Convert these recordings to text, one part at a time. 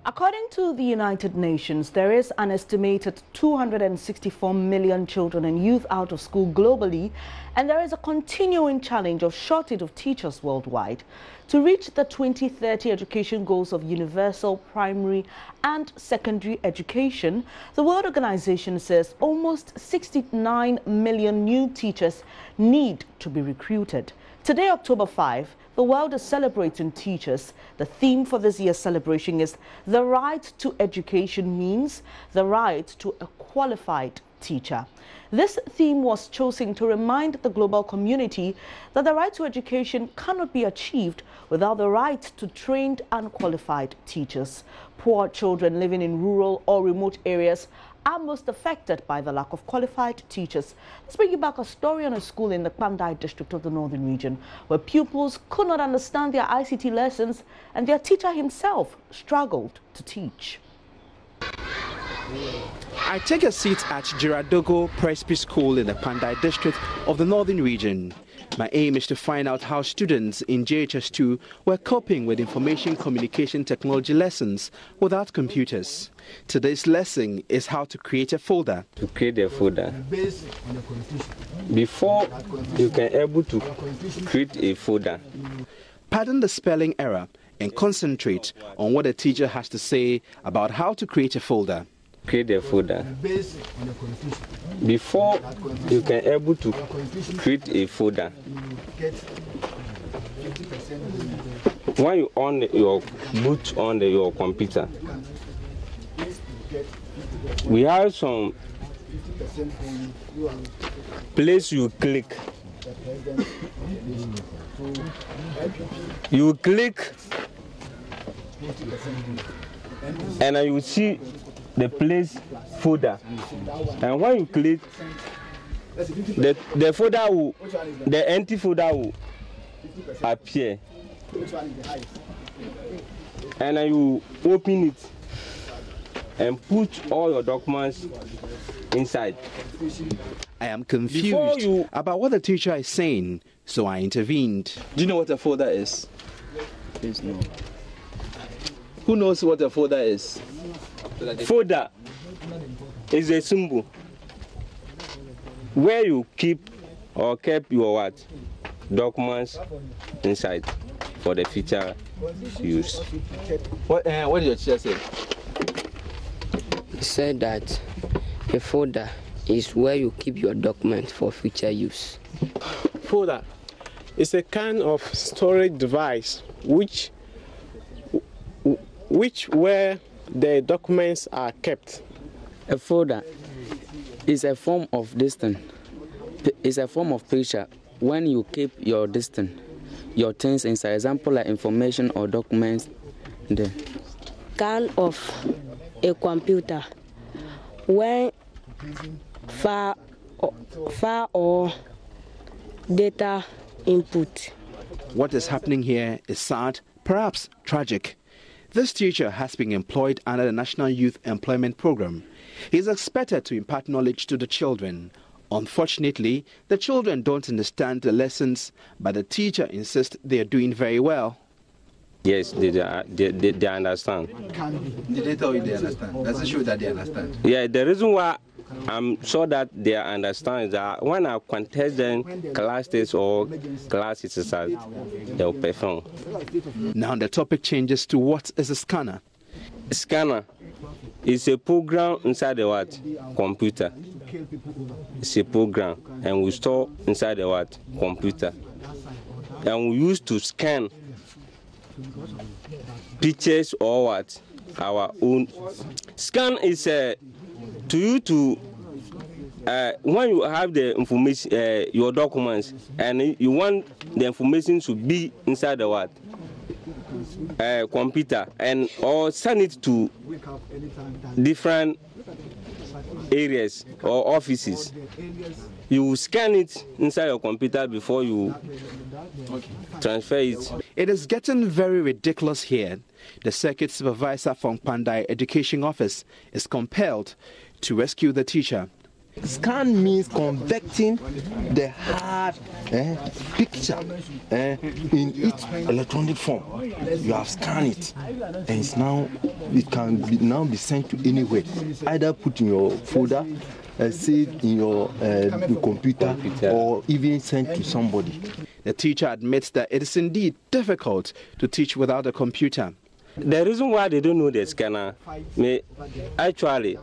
According to the United Nations, there is an estimated 264 million children and youth out of school globally, and there is a continuing challenge of shortage of teachers worldwide. To reach the 2030 education goals of universal primary and secondary education, the World Organization says almost 69 million new teachers need to be recruited. Today, October 5, the world is celebrating teachers. The theme for this year's celebration is "The right to education means the right to a qualified teacher." This theme was chosen to remind the global community that the right to education cannot be achieved without the right to trained and qualified teachers. Poor children living in rural or remote areas are most affected by the lack of qualified teachers. Let's bring you back a story on a school in the Pandai district of the Northern Region, where pupils could not understand their ICT lessons and their teacher himself struggled to teach. I take a seat at Jiradogo Presby School in the Pandai district of the Northern Region. My aim is to find out how students in JHS2 were coping with information communication technology lessons without computers. Today's lesson is how to create a folder. To create a folder, before you can able to create a folder, Pardon the spelling error and concentrate on what the teacher has to say about how to create a folder. Create a folder. Before you can able to create a folder, when you on your boot on your computer, we have some place you click. You click and you see the place folder, and when you click, the folder will, the empty folder will appear, and then you open it and put all your documents inside. I am confused about what the teacher is saying, so I intervened. Do you know what a folder is? Please no. Who knows what a folder is? Folder is a symbol where you keep or keep your what? Documents inside for the future use. What did your teacher say? He said that a folder is where you keep your documents for future use. Folder is a kind of storage device which where the documents are kept. A folder is a form of distance. It's a form of picture when you keep your distance, your things inside. Example like information or documents. There. Kind of a computer when file or data input. What is happening here is sad, perhaps tragic. This teacher has been employed under the National Youth Employment Program. He is expected to impart knowledge to the children. Unfortunately, the children don't understand the lessons, but the teacher insists they are doing very well. Yes, they understand. Did they tell you they understand? Does it show that they understand? Yeah, the reason why I'm sure that they understand is that when I contest them class tests or class exercise, they'll perform. Now the topic changes to what is a scanner. Scanner is a program inside the what? Computer. It's a program, and we store inside the what? Computer. And we use to scan pictures or what? Our own. Scan is to you to when you have the information, your documents, and you want the information to be inside the what? Computer, and or send it to different areas or offices. You scan it inside your computer before you transfer it. It is getting very ridiculous here. The circuit supervisor from Pandai Education Office is compelled to rescue the teacher. Scan means converting the hard picture in its electronic form. You have scanned it, and it can now be sent to anywhere. Either put in your folder, save in your computer, or even sent to somebody. The teacher admits that it is indeed difficult to teach without a computer. The reason why they don't know the scanner, actually,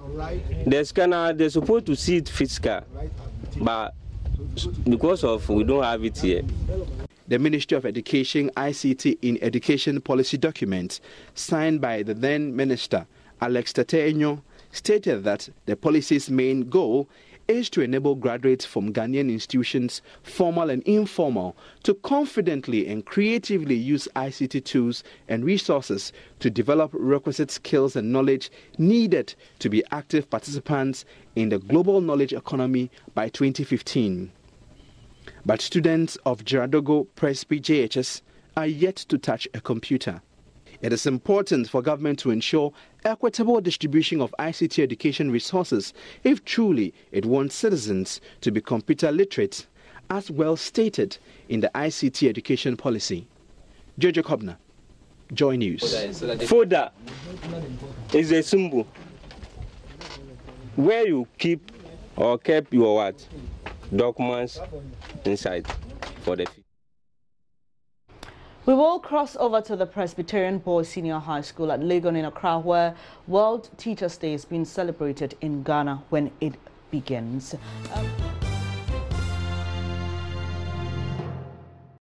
the scanner, they're supposed to see it physical, but because of we don't have it here. The Ministry of Education ICT in Education policy document signed by the then Minister Alex Tateño stated that the policy's main goal is to enable graduates from Ghanaian institutions, formal and informal, to confidently and creatively use ICT tools and resources to develop requisite skills and knowledge needed to be active participants in the global knowledge economy by 2015. But students of Jaradogo Presby JHS are yet to touch a computer. It is important for government to ensure equitable distribution of ICT education resources if truly it wants citizens to be computer literate, as well stated in the ICT education policy. Jojo Kobna, Joy News. Folder is a symbol where you keep or kept your what? Documents inside for the future. We will cross over to the Presbyterian Boys Senior High School at Legon in Accra, where World Teachers' Day is being celebrated in Ghana when it begins.